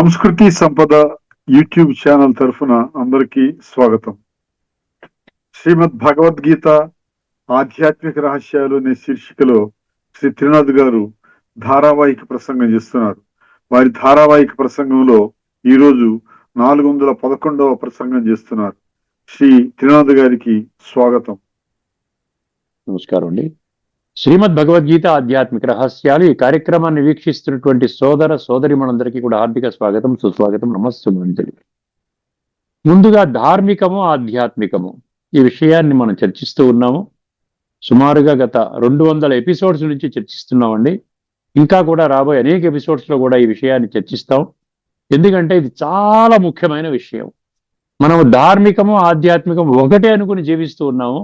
సంస్కృతి సంపద YouTube channel తరఫున అందరికీ స్వాగతం. శ్రీమద్ భగవద్గీత ఆధ్యాత్మిక రహస్యాలు అనే శీర్షికలో శ్రీ త్రినాథ్ గారు ధారావాహిక ప్రసంగం చేస్తున్నారు. వారి ధారావాహిక ప్రసంగంలో ఈరోజు 411వ ప్రసంగం చేస్తున్నారు. శ్రీ త్రినాథ్ గారికి స్వాగతం. నమస్కారం అండి. శ్రీమద్ భగవద్గీత ఆధ్యాత్మిక రహస్యాలు ఈ కార్యక్రమాన్ని వీక్షిస్తున్నటువంటి సోదర సోదరిమణులందరికీ కూడా హార్దిక స్వాగతం, సుస్వాగతం, నమస్సుమంజలి. ముందుగా ధార్మికము ఆధ్యాత్మికము ఈ విషయాన్ని మనం చర్చిస్తూ ఉన్నాము. సుమారుగా గత 200 ఎపిసోడ్స్ నుంచి చర్చిస్తున్నామండి. ఇంకా కూడా రాబోయే అనేక ఎపిసోడ్స్లో కూడా ఈ విషయాన్ని చర్చిస్తాం. ఎందుకంటే ఇది చాలా ముఖ్యమైన విషయం. మనము ధార్మికము ఆధ్యాత్మికము ఒకటే అనుకుని జీవిస్తూ ఉన్నాము.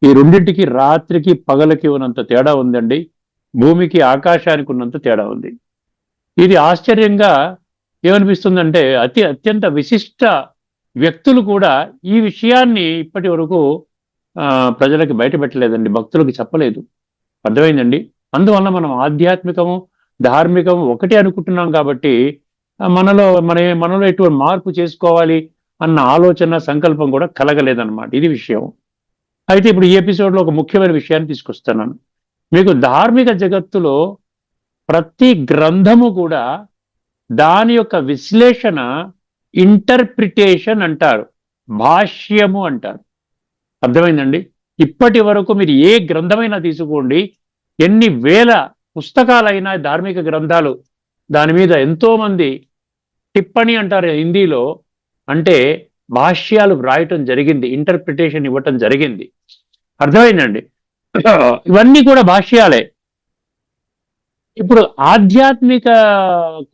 ఈ రెండింటికి రాత్రికి పగలకి ఉన్నంత తేడా ఉందండి. భూమికి ఆకాశానికి ఉన్నంత తేడా ఉంది. ఇది ఆశ్చర్యంగా ఏమనిపిస్తుందంటే అత్యంత విశిష్ట వ్యక్తులు కూడా ఈ విషయాన్ని ఇప్పటి వరకు ప్రజలకు బయటపెట్టలేదండి, భక్తులకు చెప్పలేదు. అర్థమైందండి. అందువల్ల మనం ఆధ్యాత్మికము ధార్మికము ఒకటే అనుకుంటున్నాం కాబట్టి మనలో ఎటువంటి మార్పు చేసుకోవాలి అన్న ఆలోచన సంకల్పం కూడా కలగలేదన్నమాట. ఇది విషయం. అయితే ఇప్పుడు ఈ ఎపిసోడ్లో ఒక ముఖ్యమైన విషయాన్ని తీసుకొస్తున్నాను. మీకు ధార్మిక జగత్తులో ప్రతి గ్రంథము కూడా దాని యొక్క విశ్లేషణ ఇంటర్ప్రిటేషన్ అంటారు, భాష్యము అంటారు. అర్థమైందండి. ఇప్పటి వరకు మీరు ఏ గ్రంథమైనా తీసుకోండి, ఎన్ని వేల పుస్తకాలైనా ధార్మిక గ్రంథాలు దాని మీద ఎంతోమంది టిప్పణి అంటారు హిందీలో, అంటే భాష్యాలు వ్రాయటం జరిగింది, ఇంటర్ప్రిటేషన్ ఇవ్వటం జరిగింది. అర్థమైందండి. ఇవన్నీ కూడా భాష్యాలే. ఇప్పుడు ఆధ్యాత్మిక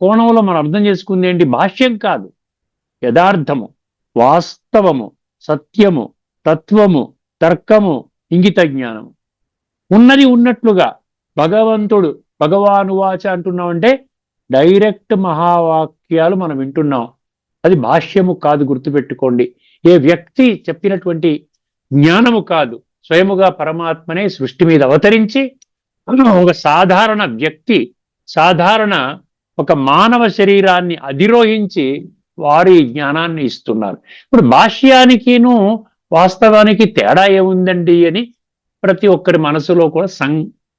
కోణంలో మనం అర్థం చేసుకుంది ఏంటి? భాష్యం కాదు, యథార్థము, వాస్తవము, సత్యము, తత్వము, తర్కము, ఇంగిత జ్ఞానము. ఉన్నది ఉన్నట్లుగా భగవంతుడు భగవానువాచ అంటున్నామంటే డైరెక్ట్ మహావాక్యాలు మనం వింటున్నాం. అది భాష్యము కాదు, గుర్తుపెట్టుకోండి. ఏ వ్యక్తి చెప్పినటువంటి జ్ఞానము కాదు. స్వయముగా పరమాత్మనే సృష్టి మీద అవతరించి ఒక సాధారణ వ్యక్తి, సాధారణ ఒక మానవ శరీరాన్ని అధిరోహించి వారి జ్ఞానాన్ని ఇస్తున్నారు. ఇప్పుడు భాష్యానికిను వాస్తవానికి తేడా ఏముందండి అని ప్రతి ఒక్కరి మనసులో కూడా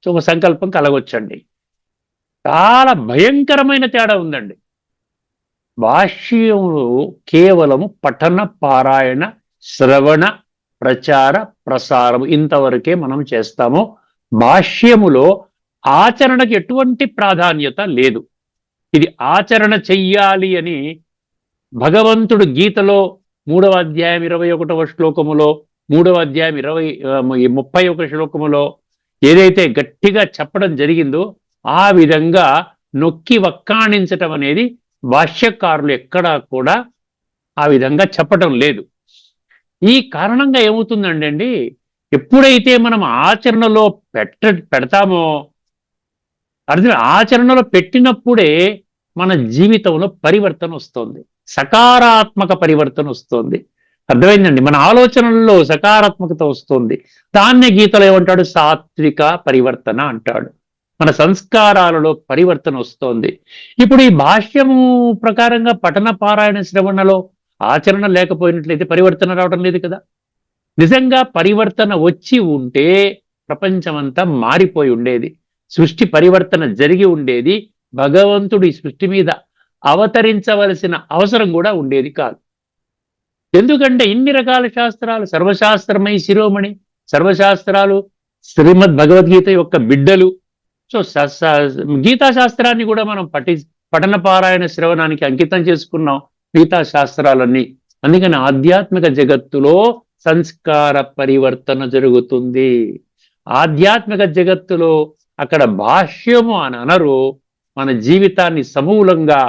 ఒక సంకల్పం కలగొచ్చండి. చాలా భయంకరమైన తేడా ఉందండి. భాష్యములు కేవలము పఠన, పారాయణ, శ్రవణ, ప్రచార, ప్రసారం ఇంతవరకే మనం చేస్తాము. భాష్యములో ఆచరణకు ఎటువంటి ప్రాధాన్యత లేదు. ఇది ఆచరణ చెయ్యాలి అని భగవంతుడు గీతలో 3వ అధ్యాయం 21వ శ్లోకములో, 3వ అధ్యాయం 31వ శ్లోకములో ఏదైతే గట్టిగా చెప్పడం జరిగిందో ఆ విధంగా నొక్కి వక్కాణించటం అనేది భాష్యకారులు ఎక్కడా కూడా ఆ విధంగా చెప్పటం లేదు. ఈ కారణంగా ఏమవుతుందండి, ఎప్పుడైతే మనం ఆచరణలో పెడతామో ఆచరణలో పెట్టినప్పుడే మన జీవితంలో పరివర్తన వస్తుంది, సకారాత్మక పరివర్తన వస్తుంది. అర్థమైందండి. మన ఆలోచనల్లో సకారాత్మకత వస్తుంది. దాన్నే గీతలో ఏమంటాడు? సాత్విక పరివర్తన అంటాడు. మన సంస్కారాలలో పరివర్తన వస్తోంది. ఇప్పుడు ఈ భాష్యము ప్రకారంగా పఠన, పారాయణ, శ్రవణలో ఆచరణ లేకపోయినట్లయితే పరివర్తన రావడం లేదు కదా. నిజంగా పరివర్తన వచ్చి ఉంటే ప్రపంచమంతా మారిపోయి ఉండేది, సృష్టి పరివర్తన జరిగి ఉండేది, భగవంతుడు ఈ సృష్టి మీద అవతరించవలసిన అవసరం కూడా ఉండేది కాదు. ఎందుకంటే ఇన్ని రకాల శాస్త్రాలు, సర్వశాస్త్రమై శిరోమణి, సర్వశాస్త్రాలు శ్రీమద్ భగవద్గీత యొక్క బిడ్డలు. సో గీతా శాస్త్రాన్ని కూడా మనం పఠన, పారాయణ, శ్రవణానికి అంకితం చేసుకున్నాం, గీతా శాస్త్రాలన్నీ. అందుకని ఆధ్యాత్మిక జగత్తులో సంస్కార పరివర్తన జరుగుతుంది. ఆధ్యాత్మిక జగత్తులో అక్కడ భాష్యము అని అనరు, మన జీవితాన్ని సమూలంగా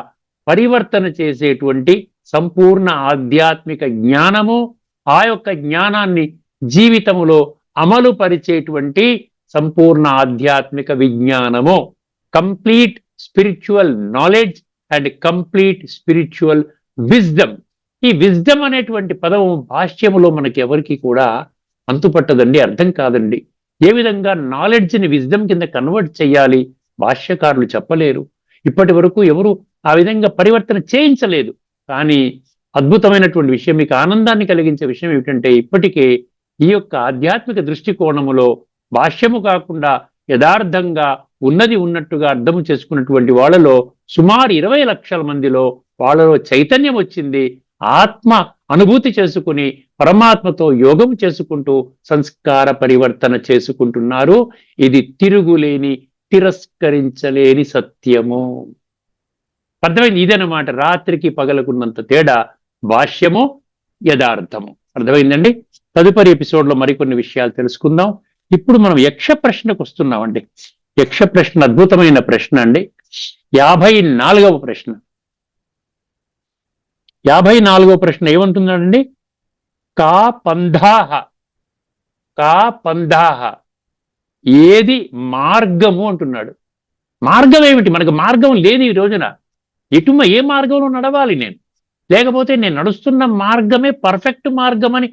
పరివర్తన చేసేటువంటి సంపూర్ణ ఆధ్యాత్మిక జ్ఞానము, ఆ యొక్క జ్ఞానాన్ని జీవితములో అమలు పరిచేటువంటి సంపూర్ణ ఆధ్యాత్మిక విజ్ఞానము, complete spiritual knowledge and complete spiritual wisdom. ఈ విజ్డమ్ అనేటువంటి పదం భాష్యములో మనకి ఎవరికి కూడా అంతుపట్టదండి, అర్థం కాదండి. ఏ విధంగా నాలెడ్జ్ని విజ్డమ్ కింద కన్వర్ట్ చేయాలి భాష్యకారులు చెప్పలేరు. ఇప్పటి వరకు ఎవరు ఆ విధంగా పరివర్తన చేయించలేదు. కానీ అద్భుతమైనటువంటి విషయం, మీకు ఆనందాన్ని కలిగించే విషయం ఏమిటంటే, ఇప్పటికే ఈ యొక్క ఆధ్యాత్మిక దృష్టికోణములో భాష్యము కాకుండా యథార్థంగా ఉన్నది ఉన్నట్టుగా అర్థం చేసుకున్నటువంటి వాళ్ళలో సుమారు 20 లక్షల మందిలో వాళ్ళలో చైతన్యం వచ్చింది. ఆత్మ అనుభూతి చేసుకుని పరమాత్మతో యోగం చేసుకుంటూ సంస్కార పరివర్తన చేసుకుంటున్నారు. ఇది తిరుగులేని, తిరస్కరించలేని సత్యము. అర్థమైంది? ఇదనమాట రాత్రికి పగలకున్నంత తేడా భాష్యము, యథార్థము. అర్థమైందండి? తదుపరి ఎపిసోడ్లో మరికొన్ని విషయాలు తెలుసుకుందాం. ఇప్పుడు మనం యక్ష ప్రశ్నకు వస్తున్నామండి. యక్ష ప్రశ్న అద్భుతమైన ప్రశ్న అండి. 54వ ప్రశ్న. 54వ ప్రశ్న ఏమంటున్నాడండి? కా పంధాహ, కా పంధాహ, ఏది మార్గము అంటున్నాడు. మార్గం ఏమిటి? మనకు మార్గం లేదు ఈ రోజున. ఏ మార్గంలో నడవాలి నేను? లేకపోతే నేను నడుస్తున్న మార్గమే పర్ఫెక్ట్ మార్గం అని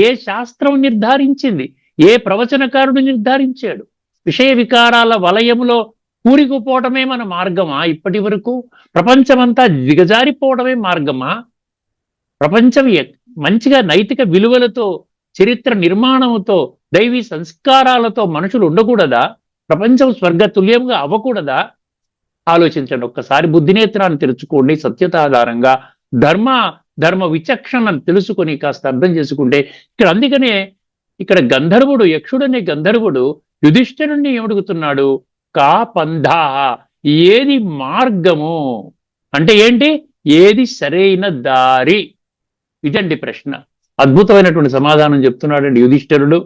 ఏ శాస్త్రం నిర్ధారించింది? ఏ ప్రవచనకారుడు నిర్ధారించాడు? విషయ వికారాల వలయములో కూరికుపోవటమే మన మార్గమా? ఇప్పటి వరకు ప్రపంచమంతా దిగజారిపోవడమే మార్గమా? ప్రపంచం మంచిగా నైతిక విలువలతో, చరిత్ర నిర్మాణముతో, దైవీ సంస్కారాలతో మనుషులు ఉండకూడదా? ప్రపంచం స్వర్గతుల్యంగా అవ్వకూడదా? ఆలోచించండి. ఒక్కసారి బుద్ధినేత్రాన్ని తెరుచుకోండి. సత్యత ఆధారంగా ధర్మ విచక్షణను తెలుసుకొని కాస్త అర్థం చేసుకుంటే అందుకనే ఇక్కడ గంధర్వుడు, యక్షుడనే గంధర్వుడు యుధిష్ఠిరుణ్ణి ఏమడుగుతున్నాడు? కా పంధాహ, ఏది మార్గము అంటే ఏంటి? ఏది సరైన దారి? ఇదండి ప్రశ్న. అద్భుతమైనటువంటి సమాధానం చెప్తున్నాడండి యుధిష్ఠిరుడు.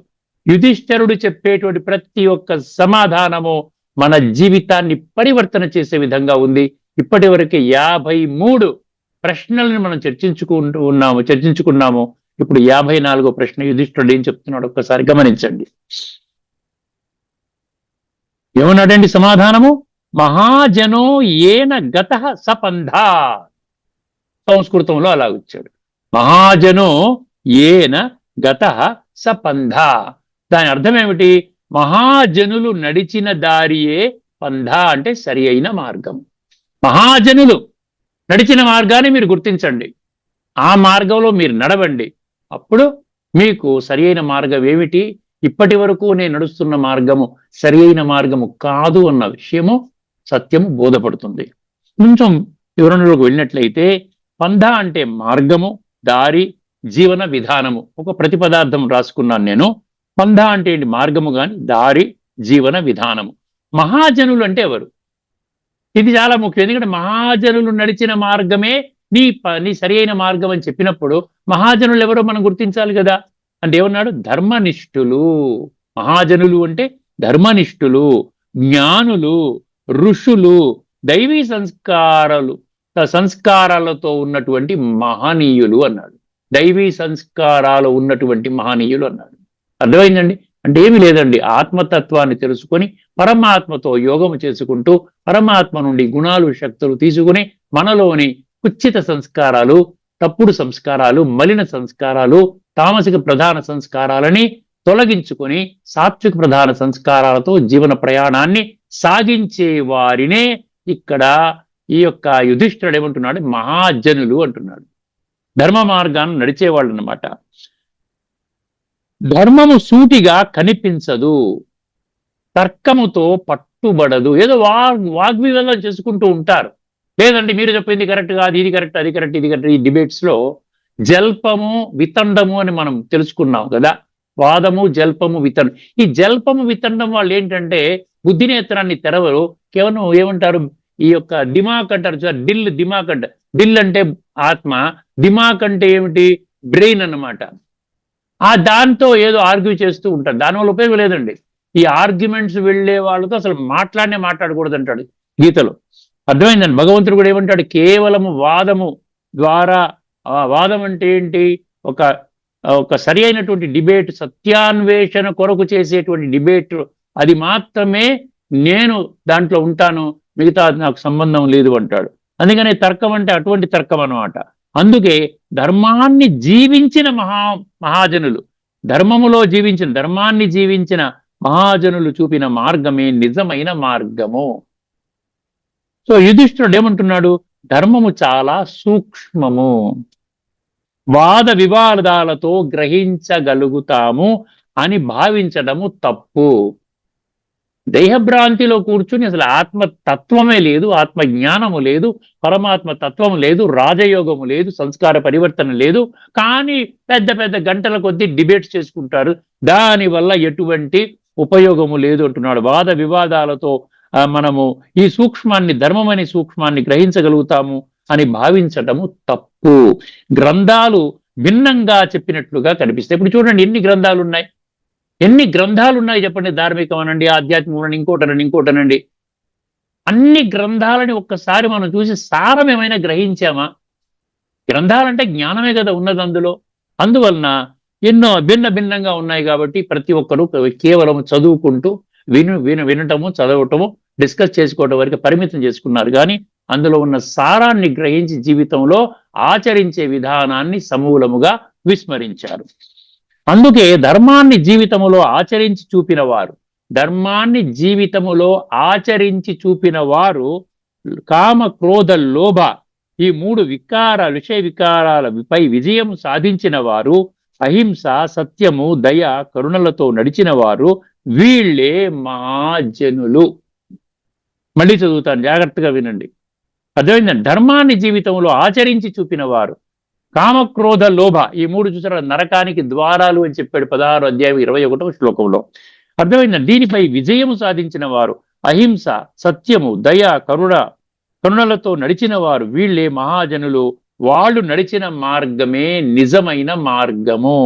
యుధిష్ఠిరుడు చెప్పేటువంటి ప్రతి ఒక్క సమాధానము మన జీవితాన్ని పరివర్తన చేసే విధంగా ఉంది. ఇప్పటి వరకు 53 ప్రశ్నలను మనం చర్చించుకున్నాము. ఇప్పుడు 54వ ప్రశ్న యుధిష్ఠిరుడు ఏం చెప్తున్నాడు ఒక్కసారి గమనించండి. ఏమన్నాడండి సమాధానము? మహాజనో ఏన గతః సపంధా. సంస్కృతంలో అలా వచ్చాడు. మహాజనో ఏన గతః సపంధా. దాని అర్థం ఏమిటి? మహాజనులు నడిచిన దారియే పంధా అంటే సరి అయిన మార్గం. మహాజనులు నడిచిన మార్గాన్ని మీరు గుర్తించండి, ఆ మార్గంలో మీరు నడవండి. అప్పుడు మీకు సరి అయిన మార్గం ఏమిటి? ఇప్పటి వరకు నేను నడుస్తున్న మార్గము సరి అయిన మార్గము కాదు అన్న విషయము, సత్యము బోధపడుతుంది. కొంచెం వివరణలోకి వెళ్ళినట్లయితే పంధా అంటే మార్గము, దారి, జీవన విధానము. ఒక ప్రతిపదార్థం రాసుకున్నాను నేను. పంధా అంటే ఏంటి? మార్గము గాని, దారి, జీవన విధానము. మహాజనులు అంటే ఎవరు? ఇది చాలా ముఖ్యం. ఎందుకంటే మహాజనులు నడిచిన మార్గమే నీ సరి అయిన మార్గం అని చెప్పినప్పుడు మహాజనులు ఎవరో మనం గుర్తించాలి కదా. అంటే ఏమన్నాడు? ధర్మనిష్ఠులు. మహాజనులు అంటే ధర్మనిష్ఠులు, జ్ఞానులు, ఋషులు, దైవీ సంస్కారాలతో ఉన్నటువంటి మహనీయులు అన్నాడు. దైవీ సంస్కారాలు ఉన్నటువంటి మహనీయులు అన్నాడు. అర్థమైందండి? అంటే ఏమి లేదండి, ఆత్మతత్వాన్ని తెలుసుకొని పరమాత్మతో యోగము చేసుకుంటూ పరమాత్మ నుండి గుణాలు, శక్తులు తీసుకుని మనలోని కుచ్చిత సంస్కారాలు, తప్పుడు సంస్కారాలు, మలిన సంస్కారాలు, తామసిక ప్రధాన సంస్కారాలని తొలగించుకొని సాత్విక ప్రధాన సంస్కారాలతో జీవన ప్రయాణాన్ని సాగించే వారినే ఇక్కడ ఈ యొక్క యుధిష్ఠిరుడు ఏమంటున్నాడు? మహాజనులు అంటున్నాడు. ధర్మ మార్గాన్ని నడిచేవాళ్ళు అన్నమాట. ధర్మము సూటిగా కనిపించదు, తర్కముతో పట్టుబడదు. ఏదో వాగ్వివాదం చేసుకుంటూ ఉంటారు. లేదండి మీరు చెప్పింది కరెక్ట్ కాదు, ఇది కరెక్ట్, అది కరెక్ట్, ఇది కరెక్ట్. ఈ డిబేట్స్ లో జల్పము, వితండము అని మనం తెలుసుకున్నాం కదా. వాదము, జల్పము, వితండం. ఈ జల్పము, వితండం వాళ్ళు ఏంటంటే బుద్ధినేత్రాన్ని తెరవరు. కేవలం ఏమంటారు? ఈ యొక్క దిమాక్ అంటారు. దిమాక్ అంట. దిల్ అంటే ఆత్మ, దిమాక్ అంటే ఏమిటి? బ్రెయిన్ అన్నమాట. దాంతో ఏదో ఆర్గ్యూ చేస్తూ ఉంటారు. దానివల్ల ఉపయోగం లేదండి. ఈ ఆర్గ్యుమెంట్స్ వెళ్లే వాళ్ళతో అసలు మాట్లాడకూడదు అంటాడు గీతలో. అర్థమైందండి? భగవంతుడు కూడా ఏమంటాడు? కేవలము వాదము ద్వారా, వాదం అంటే ఏంటి? ఒక సరి అయినటువంటి డిబేట్, సత్యాన్వేషణ కొరకు చేసేటువంటి డిబేట్, అది మాత్రమే నేను దాంట్లో ఉంటాను, మిగతా నాకు సంబంధం లేదు అంటాడు. అందుకనే తర్కం అంటే అటువంటి తర్కం అన్నమాట. అందుకే ధర్మాన్ని జీవించిన మహాజనులు, ధర్మాన్ని జీవించిన మహాజనులు చూపిన మార్గమే నిజమైన మార్గము. సో యుధిష్ఠిరుడు ఏమంటున్నాడు? ధర్మము చాలా సూక్ష్మము. వాద వివాదాలతో గ్రహించగలుగుతాము అని భావించడము తప్పు. దేహభ్రాంతిలో కూర్చుని అసలు ఆత్మ తత్వమే లేదు, ఆత్మ జ్ఞానము లేదు, పరమాత్మ తత్వం లేదు, రాజయోగము లేదు, సంస్కార పరివర్తన లేదు. కానీ పెద్ద పెద్ద గంటల కొద్దీ డిబేట్స్ చేసుకుంటారు, దానివల్ల ఎటువంటి ఉపయోగము లేదు అంటున్నాడు. వాద వివాదాలతో మనము ఈ సూక్ష్మాన్ని, ధర్మమనే సూక్ష్మాన్ని గ్రహించగలుగుతాము అని భావించటము తప్పు. గ్రంథాలు భిన్నంగా చెప్పినట్లుగా కనిపిస్తాయి. ఇప్పుడు చూడండి, ఎన్ని గ్రంథాలు ఉన్నాయి చెప్పండి. ధార్మికం అనండి, ఆధ్యాత్మికం అనండి, ఇంకోటనండి. అన్ని గ్రంథాలని ఒక్కసారి మనం చూసి సారం ఏమైనా గ్రహించామా? గ్రంథాలంటే జ్ఞానమే కదా ఉన్నది అందులో. అందువలన ఎన్నో భిన్నంగా ఉన్నాయి కాబట్టి ప్రతి ఒక్కరూ కేవలం చదువుకుంటూ వినటము, చదవటము, డిస్కస్ చేసుకోవడం వరకు పరిమితం చేసుకున్నారు. కానీ అందులో ఉన్న సారాన్ని గ్రహించి జీవితంలో ఆచరించే విధానాన్ని సమూలముగా విస్మరించారు. అందుకే ధర్మాన్ని జీవితములో ఆచరించి చూపిన వారు కామ, క్రోధ, లోభ ఈ 3 విషయ వికారాలపై విజయం సాధించిన వారు, అహింస, సత్యము, దయ, కరుణలతో నడిచిన వారు, వీళ్ళే మహాజనులు. మళ్ళీ చదువుతాను, జాగ్రత్తగా వినండి. అర్థమైందండి. ధర్మాన్ని జీవితంలో ఆచరించి చూపిన వారు, కామక్రోధ, లోభ ఈ 3 చూసారా నరకానికి ద్వారాలు అని చెప్పాడు 16వ అధ్యాయం 21వ శ్లోకంలో. అర్థమైందండి. దీనిపై విజయము సాధించిన వారు, అహింస, సత్యము, దయ, కరుణలతో నడిచిన వారు, వీళ్ళే మహాజనులు. వాళ్ళు నడిచిన మార్గమే నిజమైన మార్గము.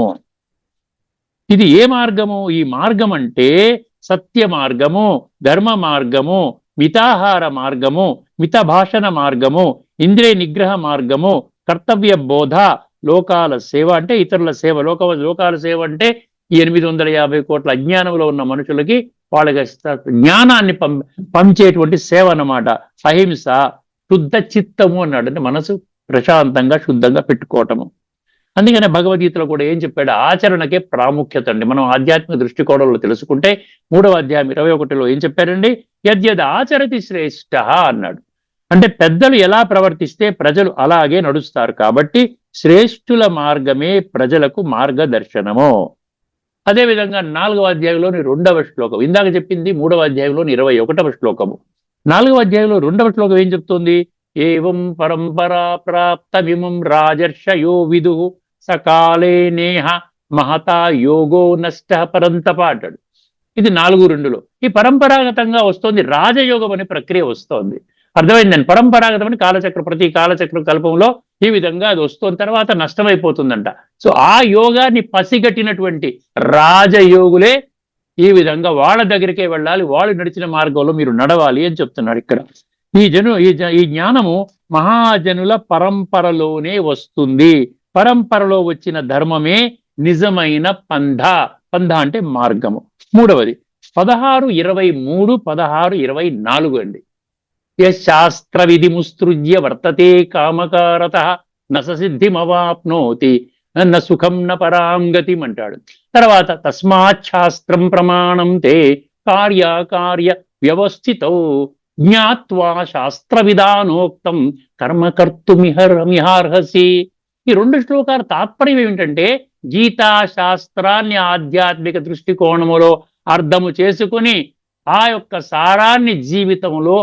ఇది ఏ మార్గము? ఈ మార్గం అంటే సత్య మార్గము, ధర్మ మార్గము, మితాహార మార్గము, మిత భాషణ మార్గము, ఇంద్రియ నిగ్రహ మార్గము, కర్తవ్య బోధ, లోకాల సేవ అంటే ఇతరుల సేవ. లోకాల సేవ అంటే ఈ 850 కోట్ల అజ్ఞానంలో ఉన్న మనుషులకి వాళ్ళకి జ్ఞానాన్ని పంచేటువంటి సేవ అన్నమాట. అహింస, శుద్ధ చిత్తము అన్నాడు, అంటే మనసు ప్రశాంతంగా శుద్ధంగా పెట్టుకోవటము. అందుకనే భగవద్గీతలో కూడా ఏం చెప్పాడు? ఆచరణకే ప్రాముఖ్యత అండి. మనం ఆధ్యాత్మిక దృష్టికోణంలో తెలుసుకుంటే 3వ అధ్యాయం 21లో ఏం చెప్పారండి? యద్యద్ ఆచరతి శ్రేష్ఠ అన్నాడు. అంటే పెద్దలు ఎలా ప్రవర్తిస్తే ప్రజలు అలాగే నడుస్తారు. కాబట్టి శ్రేష్ఠుల మార్గమే ప్రజలకు మార్గదర్శనము. అదేవిధంగా 4వ అధ్యాయంలోని 2వ శ్లోకం, ఇందాక చెప్పింది 3వ అధ్యాయంలోని 21వ శ్లోకము. 4వ అధ్యాయంలో 2వ శ్లోకం ఏం చెప్తుంది? ఏవం పరంపరా ప్రాప్తమిమం రాజర్షయో విదు సకాలే నేహ మహతా యోగో నష్ట పరంతప అంటాడు. ఇది 4:2లో. ఈ పరంపరాగతంగా వస్తోంది, రాజయోగం అనే ప్రక్రియ వస్తోంది. అర్థమైందండి. పరంపరాగతమని ప్రతి కాలచక్ర కల్పంలో ఈ విధంగా అది వస్తున్న తర్వాత నష్టమైపోతుందంట. సో ఆ యోగాన్ని పసిగట్టినటువంటి రాజయోగులే ఈ విధంగా వాళ్ళ దగ్గరికే వెళ్ళాలి, వాళ్ళు నడిచిన మార్గంలో మీరు నడవాలి అని చెప్తున్నాడు ఇక్కడ. ఈ జ్ఞానము మహాజనుల పరంపరలోనే వస్తుంది. పరంపరలో వచ్చిన ధర్మమే నిజమైన పంథ అంటే మార్గము. 3వది 16:23, 16:24 అండి. శాస్త్ర విధిముస్తృజ్య వర్తతే కామకారత నసిద్ధిమవాప్నోతి న సుఖం న పరాంగతిం అంటాడు. తర్వాత తస్మాత్ శాస్త్రం ప్రమాణం తే కార్య వ్యవస్థితో జ్ఞాత్వా శాస్త్ర విధానోక్తం కర్మకర్తుమిహార్హసి. ఈ 2 శ్లోకాల తాత్పర్యం ఏమిటంటే, గీతా శాస్త్రాన్ని ఆధ్యాత్మిక దృష్టికోణములో అర్థము చేసుకుని ఆ యొక్క సారాన్ని జీవితంలో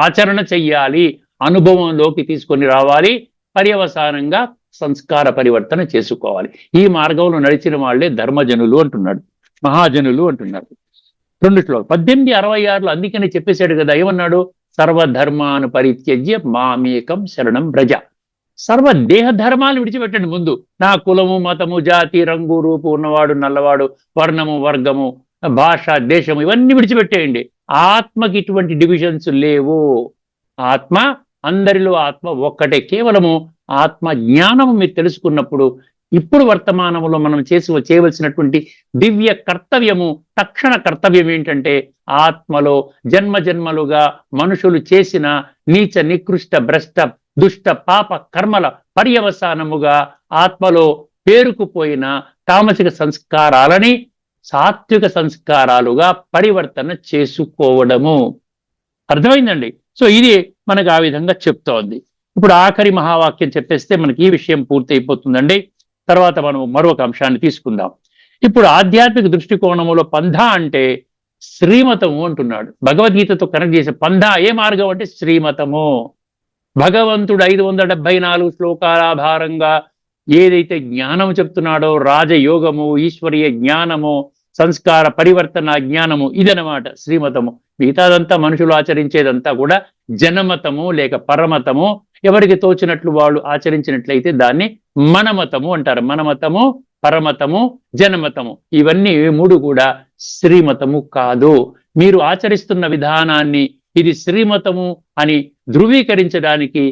ఆచరణ చెయ్యాలి, అనుభవంలోకి తీసుకొని రావాలి, పర్యవసానంగా సంస్కార పరివర్తన చేసుకోవాలి. ఈ మార్గంలో నడిచిన వాళ్లే ధర్మజనులు అంటున్నాడు, మహాజనులు అంటున్నాడు. 2 శ్లోకాలు 1866లో అందుకని చెప్పేశాడు కదా, ఏమన్నాడు? సర్వధర్మాను పరిత్యజ్య మామేకం శరణం వ్రజ. సర్వ దేహ ధర్మాలు విడిచిపెట్టండి. ముందు నా కులము, మతము, జాతి, రంగు, రూపు, ఉన్నవాడు, నల్లవాడు, వర్ణము, వర్గము, భాష, దేశము ఇవన్నీ విడిచిపెట్టేయండి. ఆత్మకి ఇటువంటి డివిజన్స్ లేవు. ఆత్మ అందరిలో ఆత్మ ఒక్కటే. కేవలము ఆత్మ జ్ఞానము మీరు తెలుసుకున్నప్పుడు ఇప్పుడు వర్తమానంలో మనం చేయవలసినటువంటి దివ్య కర్తవ్యము, తక్షణ కర్తవ్యం ఏంటంటే, ఆత్మలో జన్మలుగా మనుషులు చేసిన నీచ, నికృష్ట, భ్రష్ట, దుష్ట, పాప కర్మల పర్యవసానముగా ఆత్మలో పేరుకుపోయిన తామసిక సంస్కారాలని సాత్విక సంస్కారాలుగా పరివర్తన చేసుకోవడము. అర్థమైందండి. సో ఇది మనకు ఆ విధంగా చెప్తోంది. ఇప్పుడు ఆఖరి మహావాక్యం చెప్పేస్తే మనకి ఈ విషయం పూర్తి అయిపోతుందండి. తర్వాత మనం మరొక అంశాన్ని తీసుకుందాం. ఇప్పుడు ఆధ్యాత్మిక దృష్టికోణములో పంథ అంటే శ్రీమతము అంటున్నాడు. భగవద్గీతతో కనెక్ట్ చేసే పంథ ఏ మార్గం అంటే శ్రీమతము. భగవంతుడు 574 శ్లోకాల ఆధారంగా ఏదైతే జ్ఞానం చెప్తున్నాడో, రాజయోగము, ఈశ్వరీయ జ్ఞానము, సంస్కార పరివర్తన జ్ఞానము, ఇదనమాట శ్రీమతము. మిగతాదంతా మనుషులు ఆచరించేదంతా కూడా జనమతము లేక పరమతము. ఎవరికి తోచినట్లు వాళ్ళు ఆచరించినట్లయితే దాన్ని మనమతము అంటారు. మనమతము, పరమతము, జనమతము, ఇవన్నీ మూడు కూడా శ్రీమతము కాదు. మీరు ఆచరిస్తున్న విధానాన్ని ఇది శ్రీమతము అని ధృవీకరించడానికి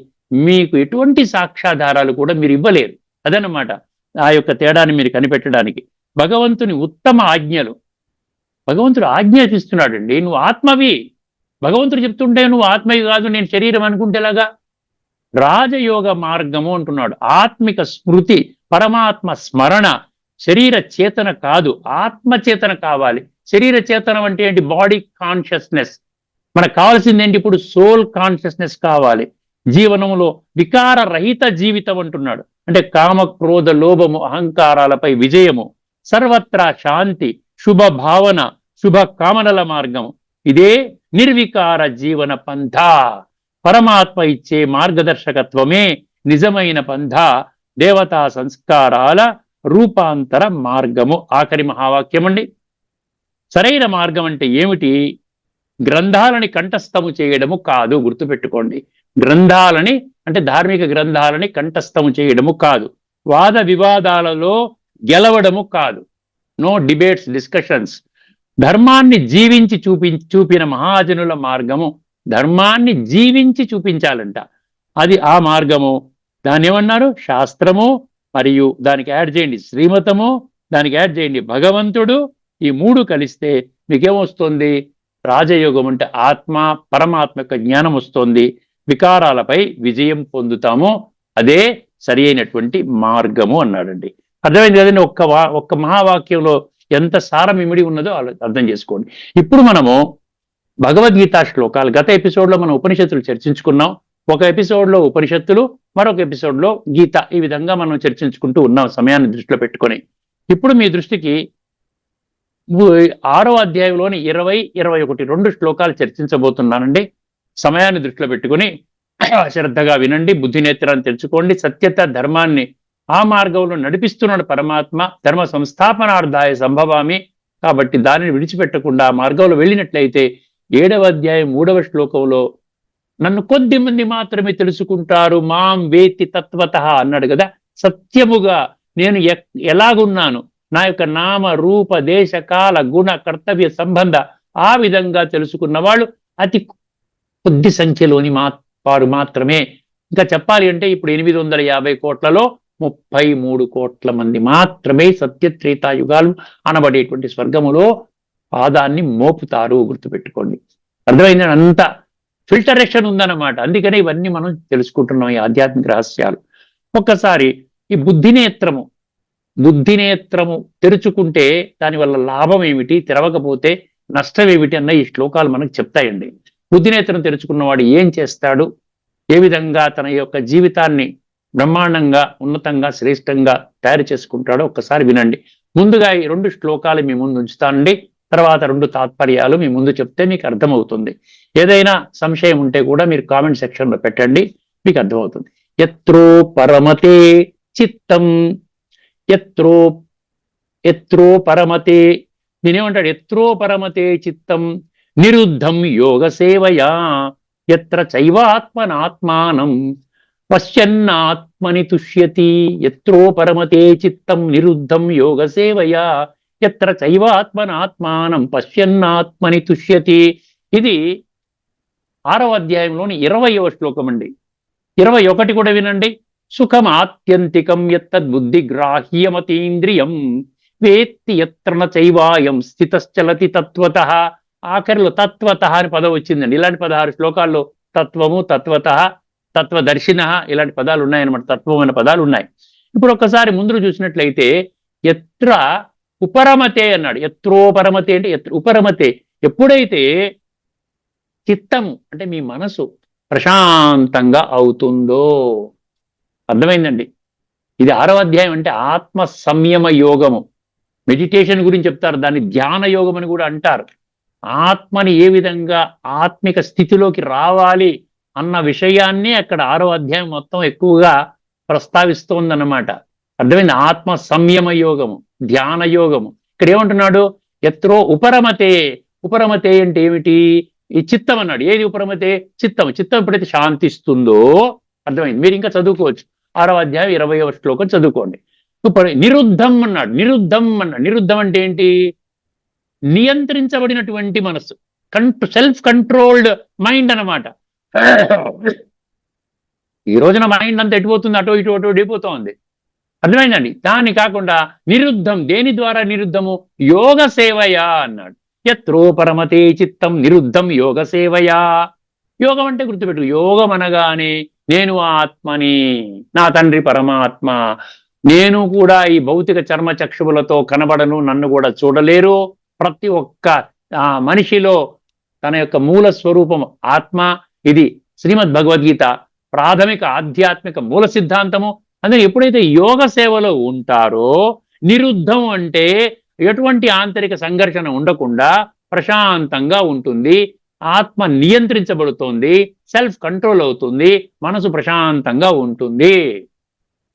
మీకు ఎటువంటి సాక్ష్యాధారాలు కూడా మీరు ఇవ్వలేరు. అదనమాట ఆ యొక్క తేడాన్ని మీరు కనిపెట్టడానికి. భగవంతుని ఉత్తమ ఆజ్ఞలు, భగవంతుడు ఆజ్ఞాపిస్తున్నాడండి. నువ్వు ఆత్మవి. భగవంతుడు చెప్తుంటే నువ్వు ఆత్మవి కాదు, నేను శరీరం అనుకుంటేలాగా. రాజయోగ మార్గము అంటున్నాడు. ఆత్మిక స్మృతి, పరమాత్మ స్మరణ, శరీర చేతన కాదు, ఆత్మచేతన కావాలి. శరీర చేతనం అంటే ఏంటి? Body consciousness. మనకు కావాల్సింది ఏంటి? ఇప్పుడు సోల్ కాన్షియస్నెస్ కావాలి. జీవనంలో వికార రహిత జీవితం అంటున్నాడు. అంటే కామ, క్రోధ, లోభము, అహంకారాలపై విజయము, సర్వత్రా శాంతి, శుభ భావన, శుభ కామనల మార్గము. ఇదే నిర్వికార జీవన పంథ. పరమాత్మ ఇచ్చే మార్గదర్శకత్వమే నిజమైన పంథ. దేవతా సంస్కారాల రూపాంతర మార్గము. ఆఖరి మహావాక్యం అండి. సరైన మార్గం అంటే ఏమిటి? గ్రంథాలని కంఠస్థము చేయడము కాదు, గుర్తుపెట్టుకోండి. గ్రంథాలని అంటే ధార్మిక గ్రంథాలని కంఠస్థము చేయడము కాదు. వాద వివాదాలలో గెలవడము కాదు. No debates, discussions. ధర్మాన్ని జీవించి చూపిన మహాజనుల మార్గము. ధర్మాన్ని జీవించి చూపించాలంట. అది ఆ మార్గము. దాన్ని ఏమన్నారు? శాస్త్రము, మరియు దానికి యాడ్ చేయండి శ్రీమతము, దానికి యాడ్ చేయండి భగవంతుడు. ఈ మూడు కలిస్తే మీకేమొస్తుంది? రాజయోగం అంటే ఆత్మ, పరమాత్మ యొక్క జ్ఞానం వస్తుంది. వికారాలపై విజయం పొందుతాము. అదే సరి అయినటువంటి మార్గము అన్నాడండి. అర్థమైంది కదండి? ఒక్క మహావాక్యంలో ఎంత సారం ఇమిడి ఉన్నదో అర్థం చేసుకోండి. ఇప్పుడు మనము భగవద్గీత శ్లోకాలు, గత ఎపిసోడ్లో మనం ఉపనిషత్తులు చర్చించుకున్నాం. ఒక ఎపిసోడ్లో ఉపనిషత్తులు, మరొక ఎపిసోడ్లో గీత. ఈ విధంగా మనం చర్చించుకుంటూ ఉన్నాం సమయాన్ని దృష్టిలో పెట్టుకొని. ఇప్పుడు మీ దృష్టికి 6వ అధ్యాయంలోని 20, 21 2 శ్లోకాలు చర్చించబోతున్నానండి. సమయాన్ని దృష్టిలో పెట్టుకుని శ్రద్ధగా వినండి, బుద్ధి నేత్రాన్ని తెచ్చుకోండి. సత్యత, ధర్మాన్ని ఆ మార్గంలో నడిపిస్తున్నాడు పరమాత్మ. ధర్మ సంస్థాపనార్థాయ సంభవామి. కాబట్టి దానిని విడిచిపెట్టకుండా ఆ మార్గంలో వెళ్ళినట్లయితే 7వ అధ్యాయం 3వ శ్లోకంలో నన్ను కొద్ది మంది మాత్రమే తెలుసుకుంటారు, మాం వేత్తి తత్వతః అన్నాడు కదా. సత్యముగా నేను ఎలాగున్నాను, నా యొక్క నామ, రూప, దేశ, కాల, గుణ, కర్తవ్య, సంబంధ ఆ విధంగా తెలుసుకున్న వాళ్ళు అతి కొద్ది సంఖ్యలోని వారు మాత్రమే. ఇంకా చెప్పాలి అంటే ఇప్పుడు 850 కోట్లలో 33 కోట్ల మంది మాత్రమే సత్యత్రేతాయుగాలు అనబడేటువంటి స్వర్గములో పాదాన్ని మోపుతారు. గుర్తుపెట్టుకోండి. అర్థమైంది? అంత ఫిల్టరేషన్ ఉందన్నమాట. అందుకనే ఇవన్నీ మనం తెలుసుకుంటున్నాం, ఈ ఆధ్యాత్మిక రహస్యాలు. ఒక్కసారి ఈ బుద్ధినేత్రము తెరుచుకుంటే దానివల్ల లాభం ఏమిటి, తెరవకపోతే నష్టం ఏమిటి అన్న ఈ శ్లోకాలు మనకు చెప్తాయండి. బుద్ధినేత్రం తెరుచుకున్నవాడు ఏం చేస్తాడు, ఏ విధంగా తన యొక్క జీవితాన్ని బ్రహ్మాండంగా, ఉన్నతంగా, శ్రేష్టంగా తయారు చేసుకుంటాడో ఒక్కసారి వినండి. ముందుగా ఈ 2 శ్లోకాలు మీ ముందు ఉంచుతానండి. తర్వాత 2 తాత్పర్యాలు మీ ముందు చెప్తే మీకు అర్థమవుతుంది. ఏదైనా సంశయం ఉంటే కూడా మీరు కామెంట్ సెక్షన్లో పెట్టండి, మీకు అర్థమవుతుంది. ఎత్రో పరమతే చిత్తం, ఎత్రో పరమతే, నేనేమంటాడు? ఎత్రో పరమతే చిత్తం నిరుద్ధం యోగ సేవయా, ఎత్ర చైవాత్మనాత్మానం పశ్యన్నాత్మని తుష్యతి. ఎత్రో పరమతే చిత్తం నిరుద్ధం యోగ సేవయా, ఎత్ర చైవాత్మనాత్మానం పశ్యన్నాత్మని తుష్యతి. ఇది 6వ అధ్యాయంలోని 20వ శ్లోకం అండి. 21 కూడా వినండి. సుఖం ఆత్యంతికం యత్తద్బుద్ధి గ్రాహ్యమతీంద్రియం వేత్తి యత్ర చైవాయం స్థితశ్చలతి తత్వతః. ఆఖరిలో తత్వతః అని పదం వచ్చిందండి. ఇలాంటి 16 శ్లోకాల్లో తత్వము, తత్వతః, తత్వదర్శిన ఇలాంటి పదాలు ఉన్నాయన్నమాట. తత్వం అనే పదాలు ఉన్నాయి. ఇప్పుడు ఒక్కసారి ముందు చూసినట్లయితే ఎత్ర ఉపరమతే అన్నాడు. ఎత్రో పరమతే అంటే ఉపరమతే. ఎప్పుడైతే చిత్తము అంటే మీ మనసు ప్రశాంతంగా అవుతుందో. అర్థమైందండి? ఇది 6వ అధ్యాయం. అంటే ఆత్మ సంయమ యోగము. మెడిటేషన్ గురించి చెప్తారు, దాన్ని ధ్యాన యోగం అని కూడా అంటారు. ఆత్మని ఏ విధంగా ఆత్మిక స్థితిలోకి రావాలి అన్న విషయాన్ని అక్కడ 6వ అధ్యాయం మొత్తం ఎక్కువగా ప్రస్తావిస్తోందన్నమాట. అర్థమైంది? ఆత్మ సంయమ యోగము, ధ్యాన యోగము. ఇక్కడ ఏమంటున్నాడు? ఎత్రో ఉపరమతే. ఉపరమతే అంటే ఏమిటి? ఈ చిత్తం అన్నాడు. ఏది ఉపరమతే? చిత్తం. చిత్తం ఎప్పుడైతే శాంతిస్తుందో, అర్థమైంది? మీరు ఇంకా చదువుకోవచ్చు, 6వ అధ్యాయం 20వ శ్లోకం చదువుకోండి. నిరుద్ధం అన్నాడు. నిరుద్ధం అన్నాడు. నిరుద్ధం అంటే ఏంటి? నియంత్రించబడినటువంటి మనస్సు, సెల్ఫ్ కంట్రోల్డ్ మైండ్ అన్నమాట. ఈ రోజున మైండ్ అంతా ఎటుపోతుంది, అటో ఇటు అటో ఎడిపోతోంది. అర్థమైందండి? దాన్ని కాకుండా నిరుద్ధం. దేని ద్వారా నిరుద్ధము? యోగ సేవయా అన్నాడు. యత్రో పరమతే చిత్తం నిరుద్ధం యోగ సేవయా. యోగం అంటే గుర్తుపెట్టు, యోగం అనగానే నేను ఆత్మని, నా తండ్రి పరమాత్మ, నేను కూడా ఈ భౌతిక చర్మ చక్షువులతో కనబడను, నన్ను కూడా చూడలేరు. ప్రతి ఒక్క మనిషిలో తన యొక్క మూల స్వరూపం ఆత్మ. ఇది శ్రీమద్ భగవద్గీత ప్రాథమిక ఆధ్యాత్మిక మూల సిద్ధాంతము. అందుకని ఎప్పుడైతే యోగ సేవలో ఉంటారో, నిరుద్ధం అంటే ఎటువంటి ఆంతరిక సంఘర్షణ ఉండకుండా ప్రశాంతంగా ఉంటుంది. ఆత్మ నియంత్రించబడుతోంది, సెల్ఫ్ కంట్రోల్ అవుతుంది, మనసు ప్రశాంతంగా ఉంటుంది.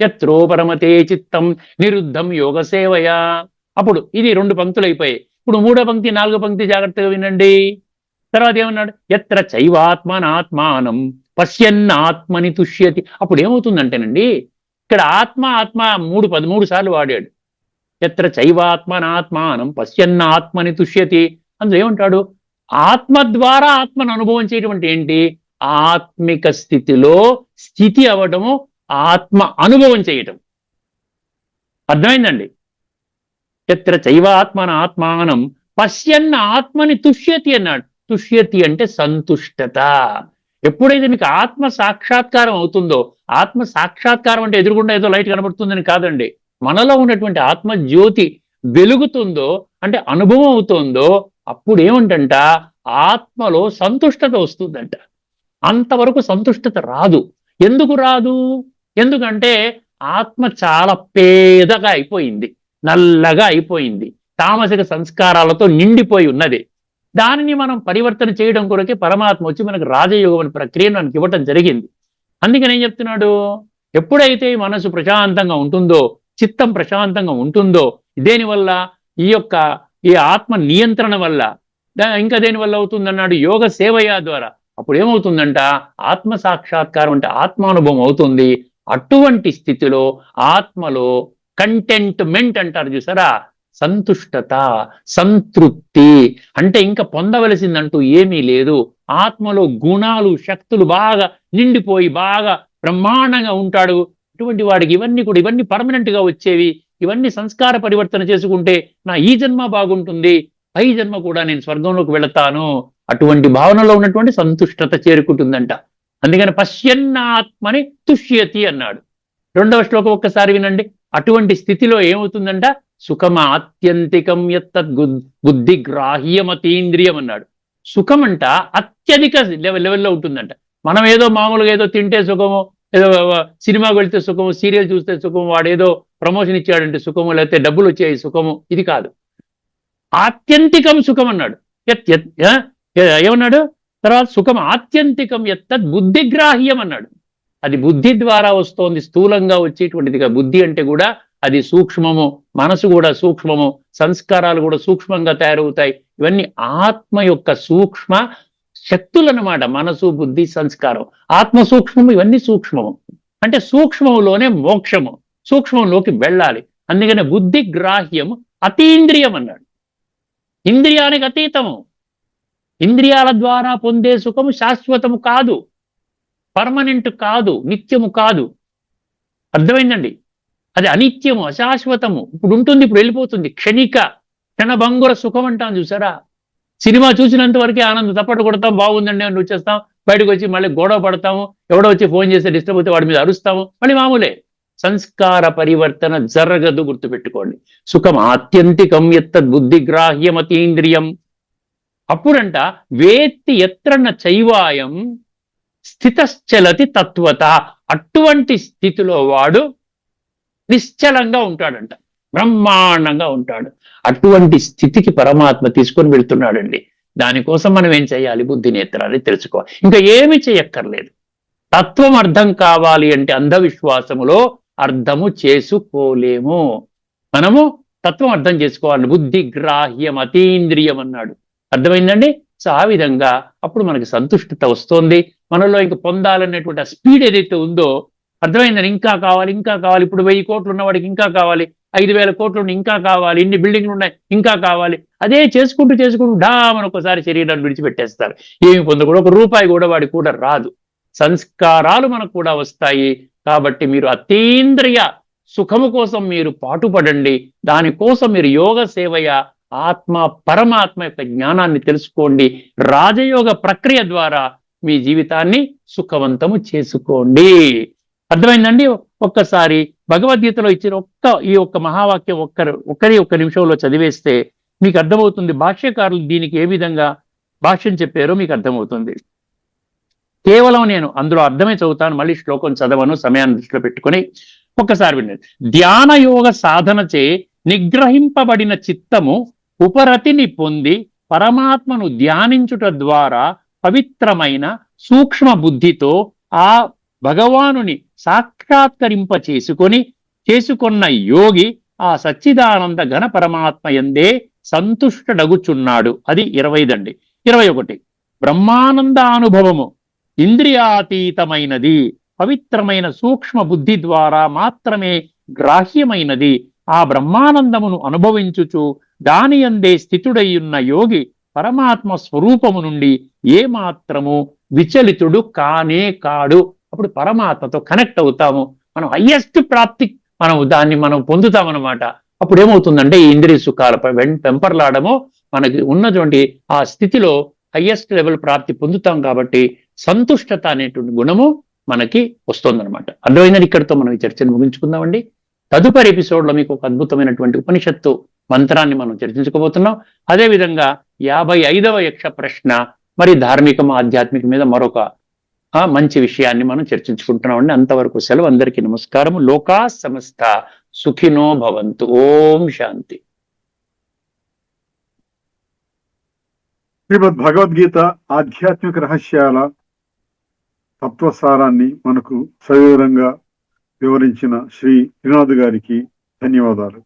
యత్రో పరమతే చిత్తం నిరుద్ధం యోగ సేవయా. అప్పుడు ఇది 2 పంక్తులు అయిపోయాయి. ఇప్పుడు 3వ పంక్తి 4వ పంక్తి జాగ్రత్తగా వినండి. తర్వాత ఏమన్నాడు? ఎత్ర చైవాత్మనాత్మానం పశ్యన్నాత్మని తుష్యతి. అప్పుడు ఏమవుతుందంటేనండి, ఇక్కడ ఆత్మ ఆత్మ 13 సార్లు వాడాడు. ఎత్ర చైవాత్మనాత్మానం పశ్యన్నాత్మని తుష్యతి. అందులో ఏమంటాడు? ఆత్మ ద్వారా ఆత్మను అనుభవం చేయడం అంటే ఏంటి? ఆత్మిక స్థితిలో స్థితి అవ్వడము, ఆత్మ అనుభవం చేయటం. అర్థమైందండి? ఎత్ర చైవాత్మనాత్మానం పశ్యన్న ఆత్మని తుష్యతి అన్నాడు. తుష్యతి అంటే సంతుష్టత. ఎప్పుడైతే మీకు ఆత్మ సాక్షాత్కారం అవుతుందో, ఆత్మ సాక్షాత్కారం అంటే ఎదురుగుండా ఏదో లైట్ కనబడుతుందని కాదండి, మనలో ఉన్నటువంటి ఆత్మ జ్యోతి వెలుగుతుందో, అంటే అనుభవం అవుతుందో, అప్పుడు ఏమంటంట? ఆత్మలో సంతుష్టత వస్తుందంట. అంతవరకు సంతుష్టత రాదు. ఎందుకు రాదు? ఎందుకంటే ఆత్మ చాలా పేదగా అయిపోయింది, నల్లగా అయిపోయింది, తామసిక సంస్కారాలతో నిండిపోయి ఉన్నది. దానిని మనం పరివర్తన చేయడం కొరకే పరమాత్మ వచ్చి మనకు రాజయోగం అనే ప్రక్రియను మనకి ఇవ్వటం జరిగింది. అందుకని ఏం చెప్తున్నాడు? ఎప్పుడైతే మనసు ప్రశాంతంగా ఉంటుందో, చిత్తం ప్రశాంతంగా ఉంటుందో, దేనివల్ల? ఈ ఆత్మ నియంత్రణ వల్ల. ఇంకా దేని వల్ల అవుతుందన్నాడు? యోగ సేవయా ద్వారా. అప్పుడు ఏమవుతుందంట? ఆత్మ సాక్షాత్కారం అంటే ఆత్మానుభవం అవుతుంది. అటువంటి స్థితిలో ఆత్మలో కంటెంట్మెంట్ అంటారు చూసారా, సంతుష్టత, సంతృప్తి. అంటే ఇంకా పొందవలసిందంటూ ఏమీ లేదు. ఆత్మలో గుణాలు శక్తులు బాగా నిండిపోయి బాగా బ్రహ్మాండంగా ఉంటాడు. ఇటువంటి వాడికి ఇవన్నీ పర్మనెంట్ గా వచ్చేవి. ఇవన్నీ సంస్కార పరివర్తన చేసుకుంటే నా ఈ జన్మ బాగుంటుంది, పై జన్మ కూడా నేను స్వర్గంలోకి వెళతాను, అటువంటి భావనలో ఉన్నటువంటి సంతుష్టత చేరుకుంటుందంట. అందుకని పశ్యన్నాత్మని తుష్యతి అన్నాడు. 2వ శ్లోకం ఒక్కసారి వినండి. అటువంటి స్థితిలో ఏమవుతుందంట? సుఖం ఆత్యంతికం యత్తద్ బుద్ధి గ్రాహ్యమతీంద్రియం అన్నాడు. సుఖం అంట అత్యధిక లెవెల్లో ఉంటుందంట. మనం ఏదో మామూలుగా ఏదో తింటే సుఖము, ఏదో సినిమాకి వెళ్తే సుఖము, సీరియల్ చూస్తే సుఖము, వాడేదో ప్రమోషన్ ఇచ్చాడంటే సుఖము, లేకపోతే డబ్బులు వచ్చాయి సుఖము, ఇది కాదు. ఆత్యంతికం సుఖం అన్నాడు. ఏమన్నాడు తర్వాత? సుఖం ఆత్యంతికం యత్తద్ బుద్ధిగ్రాహ్యం అన్నాడు. అది బుద్ధి ద్వారా వస్తోంది, స్థూలంగా వచ్చేటువంటిదిగా. బుద్ధి అంటే కూడా అది సూక్ష్మము, మనసు కూడా సూక్ష్మము, సంస్కారాలు కూడా సూక్ష్మంగా తయారవుతాయి. ఇవన్నీ ఆత్మ యొక్క సూక్ష్మ శక్తులన్నమాట. మనసు, బుద్ధి, సంస్కారం, ఆత్మ సూక్ష్మము, ఇవన్నీ సూక్ష్మము. అంటే సూక్ష్మములోనే మోక్షము, సూక్ష్మంలోకి వెళ్ళాలి. అందుకనే బుద్ధి గ్రాహ్యం అతీంద్రియం అన్నాడు. ఇంద్రియానికి అతీతము. ఇంద్రియాల ద్వారా పొందే సుఖము శాశ్వతము కాదు, పర్మనెంట్ కాదు, నిత్యము కాదు. అర్థమైందండి? అది అనిత్యము, అశాశ్వతము. ఇప్పుడు ఉంటుంది, ఇప్పుడు వెళ్ళిపోతుంది. క్షణభంగుర సుఖం అంటాం చూసారా. సినిమా చూసినంత వరకే ఆనందం, తప్పట్టు కొడతాం, బాగుందండి అని వచ్చేస్తాం, బయటకు వచ్చి మళ్ళీ గొడవ పడతాము, ఎవడో వచ్చి ఫోన్ చేస్తే డిస్టర్బ్ అయితే వాడి మీద అరుస్తాము, మళ్ళీ మామూలే. సంస్కార పరివర్తన జరగదు, గుర్తుపెట్టుకోండి. సుఖం ఆత్యంతికం యత్తద్ బుద్ధిగ్రాహ్యమతీంద్రియం. అప్పుడంట వేత్తి ఎత్రన్న చైవాయం స్థితశ్చలతి తత్వత. అటువంటి స్థితిలో వాడు నిశ్చలంగా ఉంటాడంట, బ్రహ్మాండంగా ఉంటాడు. అటువంటి స్థితికి పరమాత్మ తీసుకొని వెళ్తున్నాడండి. దానికోసం మనం ఏం చేయాలి? బుద్ధి నేత్రాన్ని తెలుసుకోవాలి. ఇంకా ఏమి చేయక్కర్లేదు. తత్వం అర్థం కావాలి అంటే అంధవిశ్వాసములో అర్థము చేసుకోలేము. మనము తత్వం అర్థం చేసుకోవాలి. బుద్ధి గ్రాహ్యం అతీంద్రియం అన్నాడు. అర్థమైందండి? సో ఆ విధంగా అప్పుడు మనకి సంతుష్టత వస్తుంది. మనలో ఇంక పొందాలనేటువంటి ఆ స్పీడ్ ఏదైతే ఉందో, అర్థమైందని, ఇంకా కావాలి ఇంకా కావాలి. ఇప్పుడు 1000 కోట్లు ఉన్నవాడికి ఇంకా కావాలి, 5000 కోట్లు ఇంకా కావాలి, ఇన్ని బిల్డింగ్లు ఉన్నాయి ఇంకా కావాలి. అదే చేసుకుంటూ చేసుకుంటూ డామని ఒకసారి శరీరాన్ని విడిచిపెట్టేస్తారు. ఏమి పొందకూడదు, ఒక రూపాయి కూడా వాడికి కూడా రాదు. సంస్కారాలు మనకు కూడా వస్తాయి. కాబట్టి మీరు అతీంద్రియ సుఖము కోసం మీరు పాటుపడండి. దానికోసం మీరు యోగ సేవయ ఆత్మ పరమాత్మ యొక్క జ్ఞానాన్ని తెలుసుకోండి. రాజయోగ ప్రక్రియ ద్వారా మీ జీవితాన్ని సుఖవంతము చేసుకోండి. అర్థమైందండి? ఒక్కసారి భగవద్గీతలో ఇచ్చిన ఈ ఒక్క మహావాక్యం ఒక్క నిమిషంలో చదివేస్తే మీకు అర్థమవుతుంది. భాష్యకారులు దీనికి ఏ విధంగా భాష్యం చెప్పారో మీకు అర్థమవుతుంది. కేవలం నేను అందులో అర్థమే చదువుతాను, మళ్ళీ శ్లోకం చదవను, సమయాన్ని దృష్టిలో పెట్టుకొని. ఒక్కసారి వినండి. ధ్యాన యోగ సాధనచే నిగ్రహింపబడిన చిత్తము ఉపరతిని పొంది పరమాత్మను ధ్యానించుట ద్వారా పవిత్రమైన సూక్ష్మ బుద్ధితో ఆ భగవానుని సాక్షాత్కరింప చేసుకున్న యోగి ఆ సచ్చిదానంద ఘన పరమాత్మ యందే సంతుష్టడగుచున్నాడు. అది 20 అండి. 21 బ్రహ్మానంద అనుభవము ఇంద్రియాతీతమైనది, పవిత్రమైన సూక్ష్మ బుద్ధి ద్వారా మాత్రమే గ్రాహ్యమైనది. ఆ బ్రహ్మానందమును అనుభవించుచు దానియందే స్థితుడయ్యున్న యోగి పరమాత్మ స్వరూపము నుండి ఏ మాత్రము విచలితుడు కానే కాడు. అప్పుడు పరమాత్మతో కనెక్ట్ అవుతాము. మనం హయ్యెస్ట్ ప్రాప్తి మనం పొందుతామన్నమాట. అప్పుడు ఏమవుతుందంటే ఈ ఇంద్రియ సుఖాలపై పెంపర్లాడము మనకి ఉన్నటువంటి ఆ స్థితిలో హయ్యెస్ట్ లెవెల్ ప్రాప్తి పొందుతాం. కాబట్టి సంతుష్టత అనేటువంటి గుణము మనకి వస్తుందన్నమాట. అర్థమైందని ఇక్కడితో మనం ఈ చర్చను ముగించుకుందామండి. తదుపరి ఎపిసోడ్లో మీకు ఒక అద్భుతమైనటువంటి ఉపనిషత్తు మంత్రాన్ని మనం చర్చించుకోబోతున్నాం. అదేవిధంగా 55వ యక్ష ప్రశ్న, మరి ధార్మికం ఆధ్యాత్మిక మీద మరొక మంచి విషయాన్ని మనం చర్చించుకుంటున్నామండి. అంతవరకు సెలవు. అందరికీ నమస్కారం. లోకా సమస్త సుఖినో భవంతు. ఓం శాంతి. శ్రీమద్ భగవద్గీత ఆధ్యాత్మిక రహస్యాల తత్వసారాన్ని మనకు సవివరంగా వివరించిన శ్రీ శ్రీనాథ్ గారికి ధన్యవాదాలు.